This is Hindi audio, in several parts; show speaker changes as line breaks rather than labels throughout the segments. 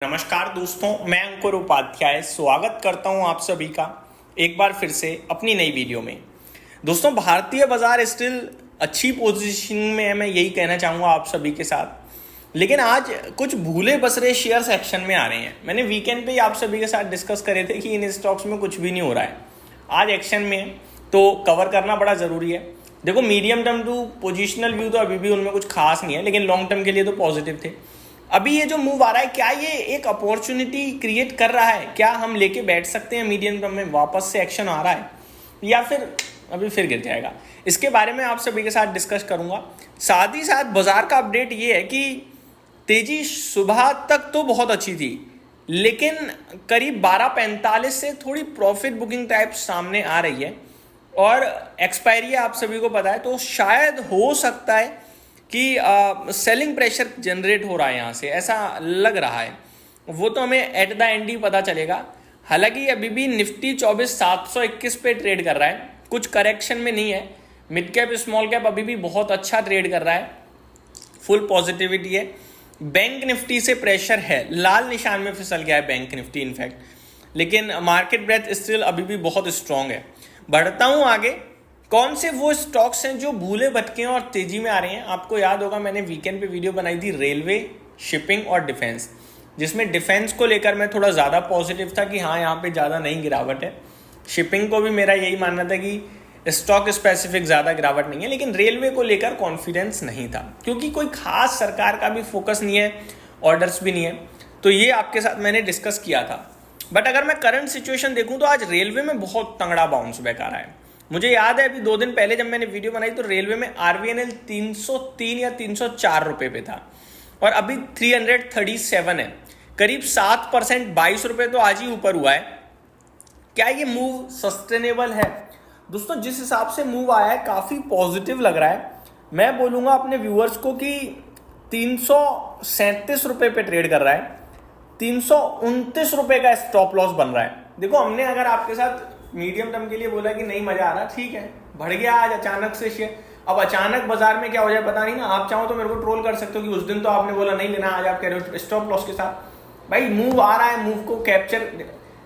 नमस्कार दोस्तों, मैं अंकुर उपाध्याय स्वागत करता हूं आप सभी का एक बार फिर से अपनी नई वीडियो में। दोस्तों, भारतीय बाजार स्टिल अच्छी पोजीशन में है, मैं यही कहना चाहूँगा आप सभी के साथ। लेकिन आज कुछ भूले बसरे शेयर्स एक्शन में आ रहे हैं। मैंने वीकेंड पे ही आप सभी के साथ डिस्कस करे थे कि इन स्टॉक्स में कुछ भी नहीं हो रहा है, आज एक्शन में है, तो कवर करना बड़ा ज़रूरी है। देखो, medium term to positional view तो अभी भी उनमें कुछ खास नहीं है, लेकिन लॉन्ग टर्म के लिए तो पॉजिटिव थे। अभी ये जो मूव आ रहा है, क्या ये एक अपॉर्चुनिटी क्रिएट कर रहा है? क्या हम लेके बैठ सकते हैं? मीडियम टर्म में वापस से एक्शन आ रहा है या फिर अभी फिर गिर जाएगा? इसके बारे में आप सभी के साथ डिस्कस करूंगा। साथ ही साथ बाजार का अपडेट ये है कि तेजी सुबह तक तो बहुत अच्छी थी, लेकिन करीब 12:45 से थोड़ी प्रॉफिट बुकिंग टाइप सामने आ रही है और एक्सपायरी आप सभी को पता है, तो शायद हो सकता है कि सेलिंग प्रेशर जनरेट हो रहा है यहाँ से, ऐसा लग रहा है। वो तो हमें एट द एंड ही पता चलेगा। हालांकि अभी भी निफ्टी 24,721 पे ट्रेड कर रहा है, कुछ करेक्शन में नहीं है। मिड कैप स्मॉल कैप अभी भी बहुत अच्छा ट्रेड कर रहा है, फुल पॉजिटिविटी है। बैंक निफ्टी से प्रेशर है, लाल निशान में फिसल गया है बैंक निफ्टी इनफैक्ट, लेकिन मार्केट ब्रेथ स्टिल अभी भी बहुत स्ट्रांग है। बढ़ता हूँ आगे। कौन से वो स्टॉक्स हैं जो भूले भटके और तेजी में आ रहे हैं? आपको याद होगा, मैंने वीकेंड पे वीडियो बनाई थी रेलवे, शिपिंग और डिफेंस, जिसमें डिफेंस को लेकर मैं थोड़ा ज़्यादा पॉजिटिव था कि हाँ, यहाँ पे ज़्यादा नहीं गिरावट है। शिपिंग को भी मेरा यही मानना था कि स्टॉक स्पेसिफिक ज़्यादा गिरावट नहीं है, लेकिन रेलवे को लेकर कॉन्फिडेंस नहीं था, क्योंकि कोई खास सरकार का भी फोकस नहीं है, ऑर्डर्स भी नहीं है। तो ये आपके साथ मैंने डिस्कस किया था। बट अगर मैं करंट सिचुएशन देखूँ तो आज रेलवे में बहुत तंगड़ा बाउंस बैक आ रहा है। मुझे याद है अभी 2 दिन पहले जब मैंने वीडियो बनाई तो रेलवे में आरवीएनएल 303 या 304 रुपए पे था और अभी 337 है, करीब 7%, 22 रुपए तो आज ही ऊपर हुआ है। क्या ये मूव सस्टेनेबल है? दोस्तों, जिस हिसाब से मूव आया है काफी पॉजिटिव लग रहा है। मैं बोलूंगा अपने व्यूअर्स को कि 337 रुपए पे ट्रेड कर रहा है, 329 रुपए का स्टॉप लॉस बन रहा है। देखो, हमने अगर आपके साथ मीडियम टर्म के लिए बोला कि नहीं मजा आ रहा, ठीक है, बढ़ गया आज अचानक से शेयर। अब अचानक बाजार में क्या हो जाए पता नहीं ना। आप चाहो तो मेरे को ट्रोल कर सकते हो कि उस दिन तो आपने बोला नहीं लेना, आज आप कह रहे हो स्टॉप लॉस के साथ। भाई, मूव आ रहा है, मूव को कैप्चर।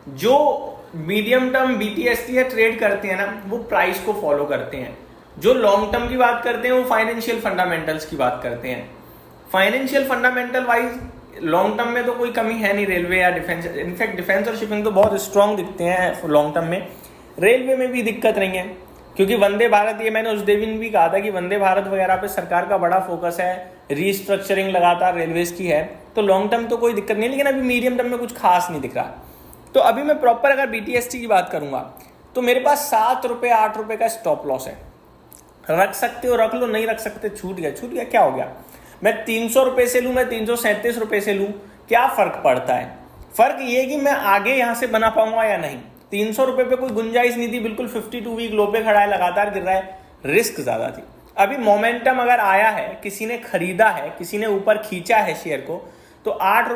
जो मीडियम टर्म बीटीएसटी है ट्रेड करते हैं ना, वो प्राइस को फॉलो करते हैं। जो लॉन्ग टर्म की बात करते हैं वो फाइनेंशियल फंडामेंटल्स की बात करते हैं। Financial fundamental wise long term में तो कोई कमी है नहीं रेलवे या डिफेंस। इनफैक्ट डिफेंस और शिपिंग तो बहुत स्ट्रांग दिखते हैं लॉन्ग टर्म में। रेलवे में भी दिक्कत नहीं है, क्योंकि वंदे भारत, ये मैंने उस दिन भी कहा था कि वंदे भारत वगैरह पे सरकार का बड़ा फोकस है, रीस्ट्रक्चरिंग लगातार रेलवेज की है, तो लॉन्ग टर्म तो कोई दिक्कत नहीं है। लेकिन अभी मीडियम टर्म में कुछ खास नहीं दिख रहा। तो अभी मैं प्रॉपर अगर बीटीएसटी की बात करूंगा तो मेरे पास 7 रुपए 8 रुपए का स्टॉप लॉस है। रख सकते हो रख लो, नहीं रख सकते छूट गया, क्या हो गया? मैं 300 रुपए से लूं, मैं 337 रुपए से लूं, क्या फर्क पड़ता है? फर्क ये कि मैं आगे यहां से बना पाऊंगा या नहीं। 300 रुपए पे कोई गुंजाइश नहीं थी, बिल्कुल 52 वीक लो पे खड़ा है, लगातार गिर रहा है, रिस्क ज्यादा थी। अभी मोमेंटम अगर आया है, किसी ने खरीदा है, किसी ने ऊपर खींचा है शेयर को, तो 8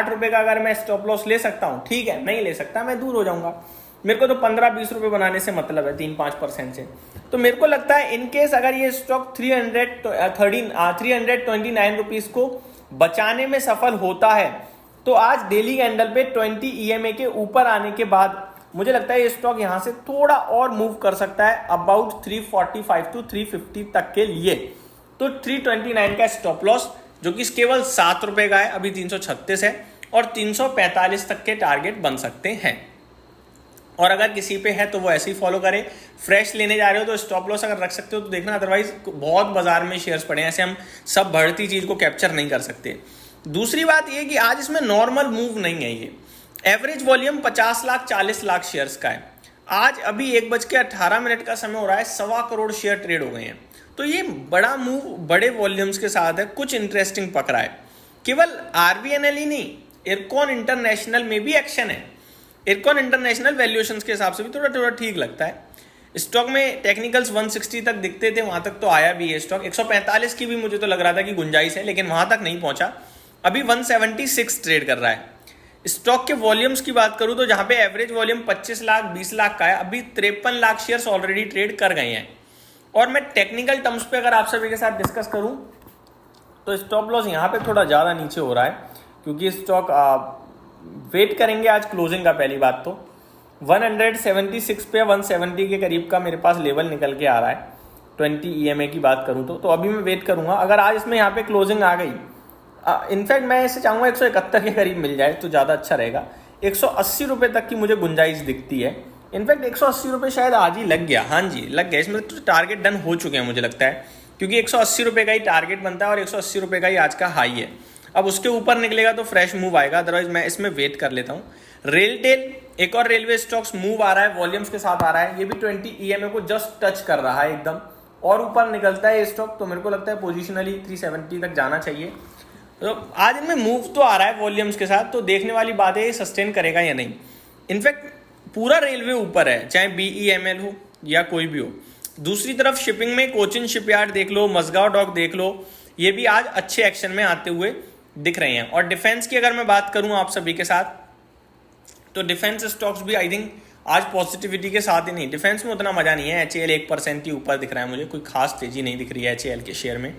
रुपए का अगर मैं स्टॉप लॉस ले सकता हूं, ठीक है। नहीं ले सकता, मैं दूर हो जाऊंगा। मेरे को तो 15-20 रुपए बनाने से मतलब है, 3-5% से। तो मेरे को लगता है इनकेस अगर ये स्टॉक 329 रुपीज को बचाने में सफल होता है, तो आज डेली कैंडल पे 20 ईएमए के ऊपर आने के बाद मुझे लगता है ये स्टॉक यहां से थोड़ा और मूव कर सकता है, अबाउट 345 टू 350 तक के लिए। तो 329 का स्टॉप लॉस, जो कि केवल 7 रुपए का है, अभी 336 है, और 345 तक के टारगेट बन सकते हैं। और अगर किसी पे है तो वो ऐसे ही फॉलो करें। फ्रेश लेने जा रहे हो तो स्टॉप लॉस अगर रख सकते हो तो देखना, अदरवाइज बहुत बाजार में शेयर्स पड़े हैं, ऐसे हम सब बढ़ती चीज को कैप्चर नहीं कर सकते। दूसरी बात ये कि आज इसमें नॉर्मल मूव नहीं है। ये average volume 50 lakh 40 lakh shares का है। आज अभी 1:18 का समय हो रहा है, 1.25 करोड़ शेयर ट्रेड हो गए हैं। तो ये बड़ा मूव बड़े वॉल्यूम्स के साथ है, कुछ इंटरेस्टिंग पक रहा है। केवल आरबीएनएल ही नहीं, इरकॉन इंटरनेशनल में भी एक्शन है। इरकॉन इंटरनेशनल वैल्यूएशंस के हिसाब से भी थोड़ा ठीक लगता है। स्टॉक में टेक्निकल्स 160 तक दिखते थे, वहां तक तो आया भी है स्टॉक। 145 की भी मुझे तो लग रहा था कि गुंजाइश है, लेकिन वहां तक नहीं पहुंचा। अभी 176 ट्रेड कर रहा है। स्टॉक के वॉल्यूम्स की बात करूं तो जहां पे एवरेज वॉल्यूम 25 लाख 20 लाख का है, अभी 53 लाख शेयर्स ऑलरेडी ट्रेड कर गए हैं। और मैं टेक्निकल टर्म्स पे अगर आप सभी के साथ डिस्कस करूं तो स्टॉप लॉस यहां पे थोड़ा ज्यादा नीचे हो रहा है, क्योंकि स्टॉक वेट करेंगे आज क्लोजिंग का। पहली बात तो 176 पे 170 के करीब का मेरे पास लेवल निकल के आ रहा है 20 EMA की बात करूं तो अभी मैं वेट करूंगा। अगर आज इसमें यहाँ पे क्लोजिंग आ गई, इनफैक्ट मैं इसे चाहूँगा 171 के करीब मिल जाए तो ज़्यादा अच्छा रहेगा। 180 रुपये तक की मुझे गुंजाइश दिखती है। इनफैक्ट 180 रुपये शायद आज ही लग गया, हाँ जी लग गया। इसमें तो टारगेट डन हो चुके हैं मुझे लगता है, क्योंकि 180 रुपये का ही टारगेट बनता है और 180 रुपये का ही आज का हाई है। अब उसके ऊपर निकलेगा तो फ्रेश मूव आएगा, अदरवाइज मैं इसमें वेट कर लेता हूँ। रेलटेल एक और रेलवे स्टॉक्स मूव आ रहा है, वॉल्यूम्स के साथ आ रहा है। ये भी 20 EMA को जस्ट टच कर रहा है एकदम, और ऊपर निकलता है ये स्टॉक तो मेरे को लगता है पोजिशनली 370 तक जाना चाहिए। तो आज इनमें मूव तो आ रहा है वॉल्यूम्स के साथ, तो देखने वाली बात है ये सस्टेन करेगा या नहीं। इनफैक्ट पूरा रेलवे ऊपर है, चाहे BEML हो या कोई भी हो। दूसरी तरफ शिपिंग में कोचिन शिपयार्ड देख लो, मजगांव डॉक देख लो, ये भी आज अच्छे एक्शन में आते हुए दिख रहे हैं। और डिफेंस की अगर मैं बात करूं आप सभी के साथ, तो डिफेंस स्टॉक्स भी आई थिंक आज पॉजिटिविटी के साथ ही नहीं। डिफेंस में उतना मजा नहीं है, HAL 1% ही ऊपर दिख रहा है मुझे, कोई खास तेजी नहीं दिख रही है HAL के शेयर में।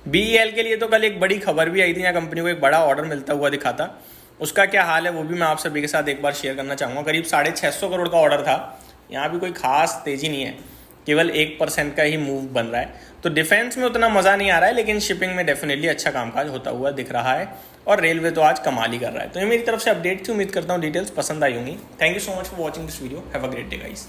BEL के लिए तो कल एक बड़ी खबर भी आई थी, यहाँ कंपनी को एक बड़ा ऑर्डर मिलता हुआ दिखा था। उसका क्या हाल है वो भी मैं आप सभी के साथ एक बार शेयर करना चाहूँगा। करीब 650 करोड़ का ऑर्डर था, यहाँ भी कोई खास तेजी नहीं है, केवल 1% का ही मूव बन रहा है। तो डिफेंस में उतना मजा नहीं आ रहा है, लेकिन शिपिंग में डेफिनेटली अच्छा कामकाज होता हुआ दिख रहा है, और रेलवे तो आज कमाल ही कर रहा है। तो ये मेरी तरफ से अपडेट थी, उम्मीद करता हूँ डिटेल्स पसंद आई होंगी। Thank you so much for watching this video, have a great day guys.